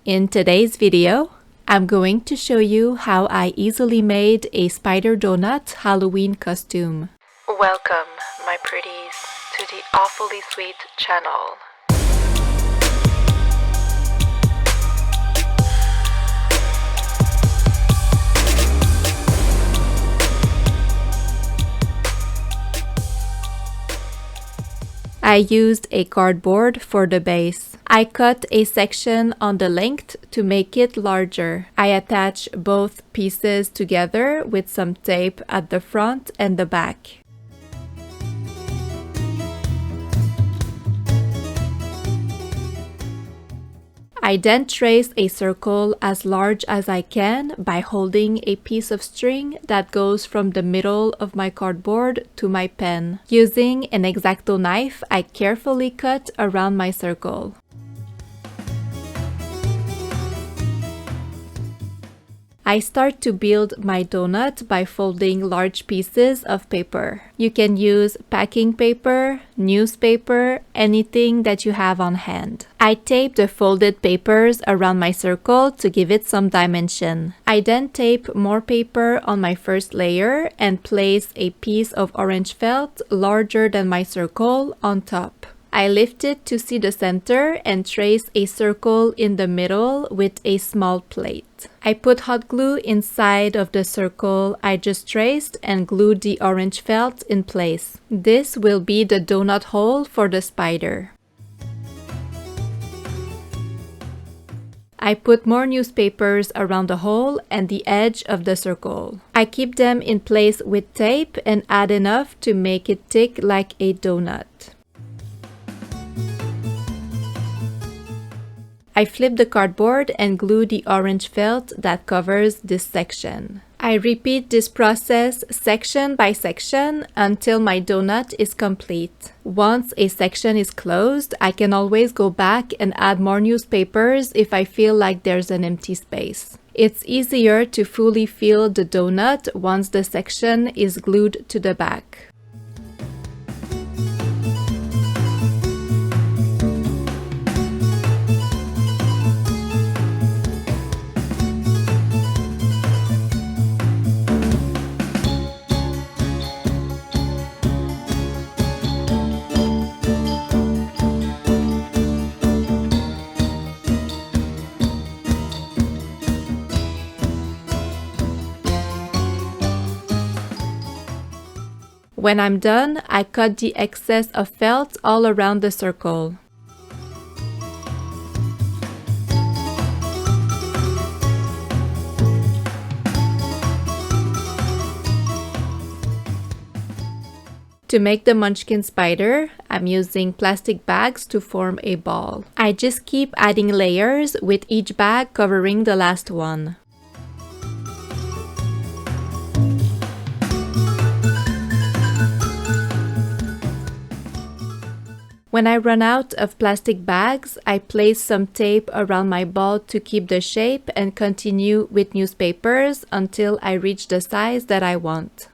In today's video, I'm going to show you how I easily made a spider donut Halloween costume. Welcome, my pretties, to the Awfully Sweet channel. I used a cardboard for the base. I cut a section on the length to make it larger. I attach both pieces together with some tape at the front and the back. I then trace a circle as large as I can by holding a piece of string that goes from the middle of my cardboard to my pen. Using an X-Acto knife, I carefully cut around my circle. I start to build my donut by folding large pieces of paper. You can use packing paper, newspaper, anything that you have on hand. I tape the folded papers around my circle to give it some dimension. I then tape more paper on my first layer and place a piece of orange felt larger than my circle on top. I lift it to see the center and trace a circle in the middle with a small plate. I put hot glue inside of the circle I just traced and glued the orange felt in place. This will be the donut hole for the spider. I put more newspapers around the hole and the edge of the circle. I keep them in place with tape and add enough to make it thick like a donut. I flip the cardboard and glue the orange felt that covers this section. I repeat this process section by section until my donut is complete. Once a section is closed, I can always go back and add more newspapers if I feel like there's an empty space. It's easier to fully fill the donut once the section is glued to the back. When I'm done, I cut the excess of felt all around the circle. To make the Munchkin Spider, I'm using plastic bags to form a ball. I just keep adding layers with each bag covering the last one. When I run out of plastic bags, I place some tape around my ball to keep the shape and continue with newspapers until I reach the size that I want.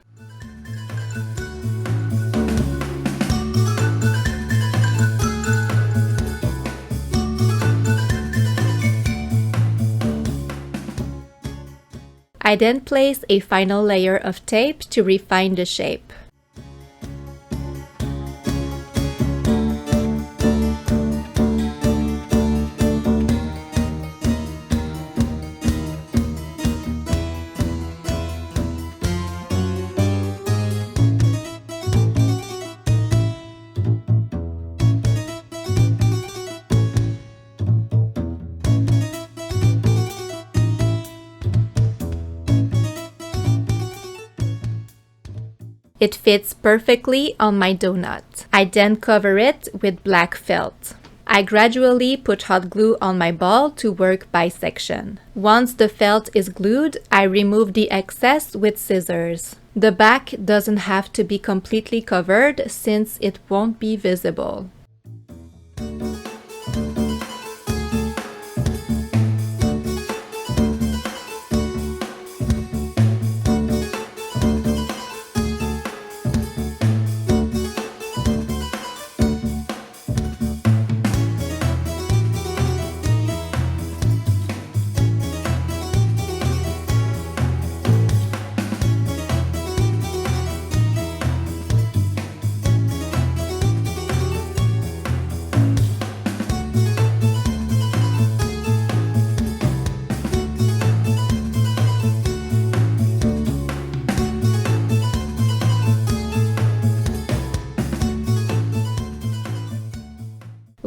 I then place a final layer of tape to refine the shape. It fits perfectly on my donut. I then cover it with black felt. I gradually put hot glue on my ball to work by section. Once the felt is glued, I remove the excess with scissors. The back doesn't have to be completely covered since it won't be visible.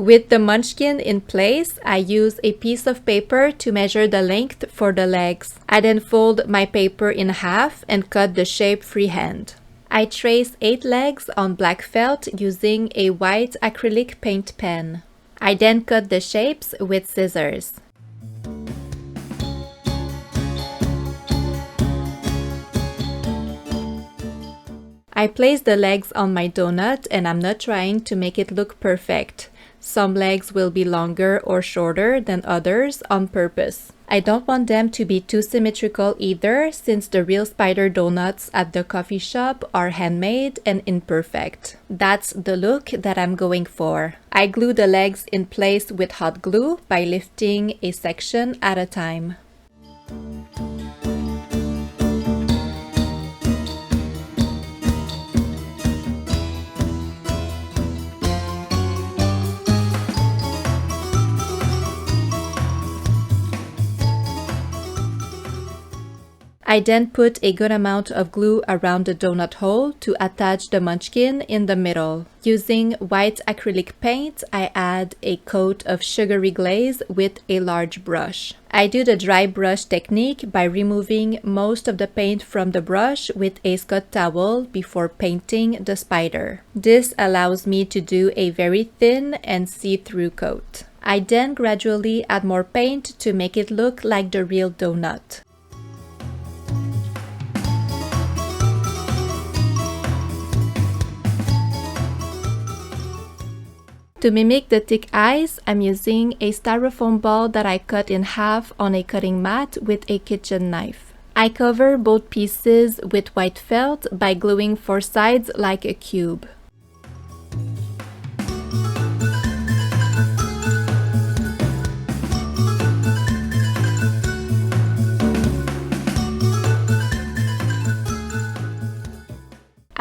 With the munchkin in place, I use a piece of paper to measure the length for the legs. I then fold my paper in half and cut the shape freehand. I trace 8 legs on black felt using a white acrylic paint pen. I then cut the shapes with scissors. I place the legs on my donut and I'm not trying to make it look perfect. Some legs will be longer or shorter than others on purpose. I don't want them to be too symmetrical either, since the real spider donuts at the coffee shop are handmade and imperfect. That's the look that I'm going for. I glue the legs in place with hot glue by lifting a section at a time. I then put a good amount of glue around the donut hole to attach the munchkin in the middle. Using white acrylic paint, I add a coat of sugary glaze with a large brush. I do the dry brush technique by removing most of the paint from the brush with a Scott towel before painting the spider. This allows me to do a very thin and see-through coat. I then gradually add more paint to make it look like the real donut. To mimic the thick eyes, I'm using a styrofoam ball that I cut in half on a cutting mat with a kitchen knife. I cover both pieces with white felt by gluing 4 sides like a cube.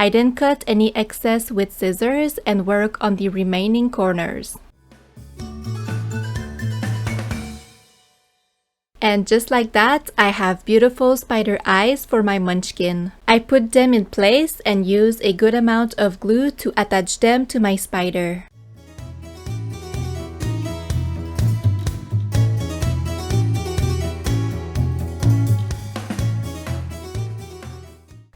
I then cut any excess with scissors and work on the remaining corners. And just like that, I have beautiful spider eyes for my munchkin. I put them in place and use a good amount of glue to attach them to my spider.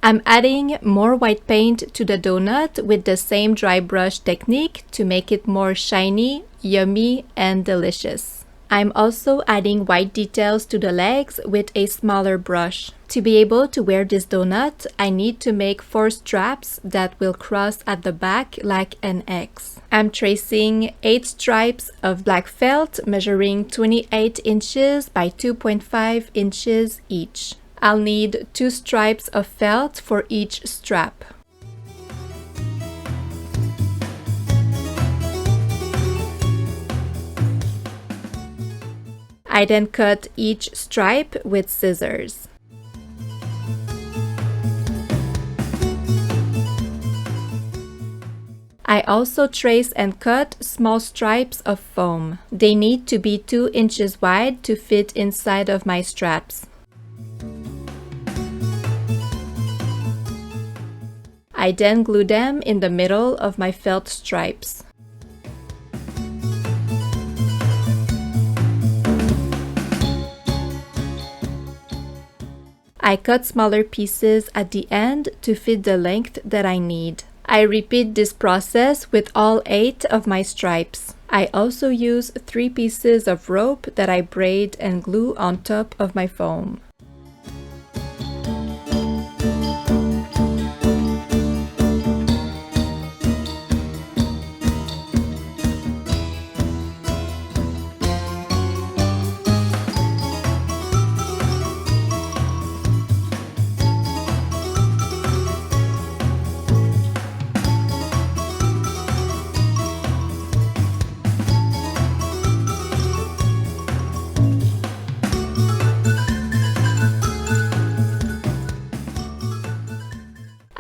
I'm adding more white paint to the donut with the same dry brush technique to make it more shiny, yummy, and delicious. I'm also adding white details to the legs with a smaller brush. To be able to wear this donut, I need to make 4 straps that will cross at the back like an X. I'm tracing 8 stripes of black felt measuring 28 inches by 2.5 inches each. I'll need 2 stripes of felt for each strap. I then cut each stripe with scissors. I also trace and cut small stripes of foam. They need to be 2 inches wide to fit inside of my straps. I then glue them in the middle of my felt stripes. I cut smaller pieces at the end to fit the length that I need. I repeat this process with all 8 of my stripes. I also use 3 pieces of rope that I braid and glue on top of my foam.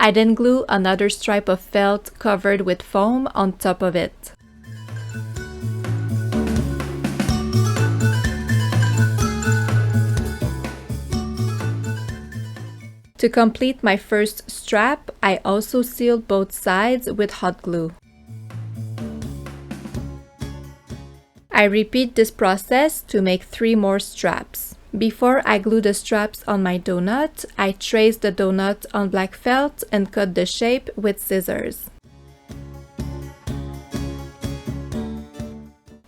I then glue another stripe of felt covered with foam on top of it. To complete my first strap, I also sealed both sides with hot glue. I repeat this process to make 3 more straps. Before I glue the straps on my donut, I trace the donut on black felt and cut the shape with scissors.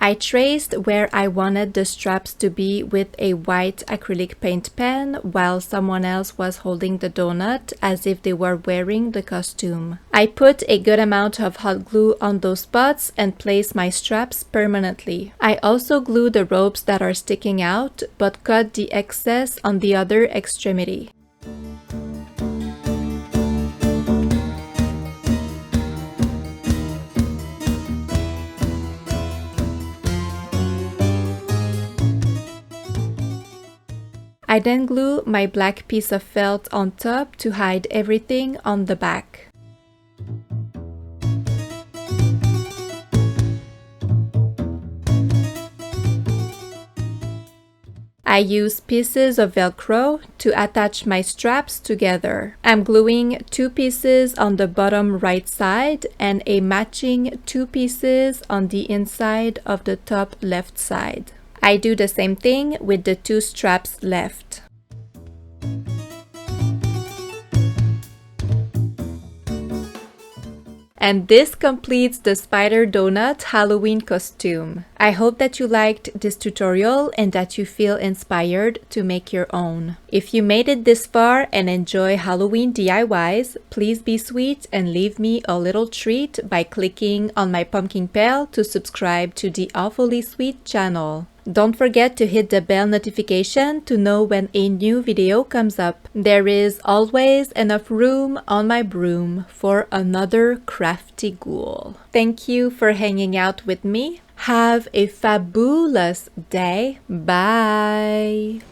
I traced where I wanted the straps to be with a white acrylic paint pen while someone else was holding the donut as if they were wearing the costume. I put a good amount of hot glue on those spots and placed my straps permanently. I also glue the ropes that are sticking out but cut the excess on the other extremity. I then glue my black piece of felt on top to hide everything on the back. I use pieces of Velcro to attach my straps together. I'm gluing 2 pieces on the bottom right side and a matching 2 pieces on the inside of the top left side. I do the same thing with the 2 straps left. And this completes the Spider Donut Halloween costume. I hope that you liked this tutorial and that you feel inspired to make your own. If you made it this far and enjoy Halloween DIYs, please be sweet and leave me a little treat by clicking on my pumpkin pail to subscribe to the Awfully Sweet channel. Don't forget to hit the bell notification to know when a new video comes up. There is always enough room on my broom for another crafty ghoul. Thank you for hanging out with me. Have a fabulous day. Bye!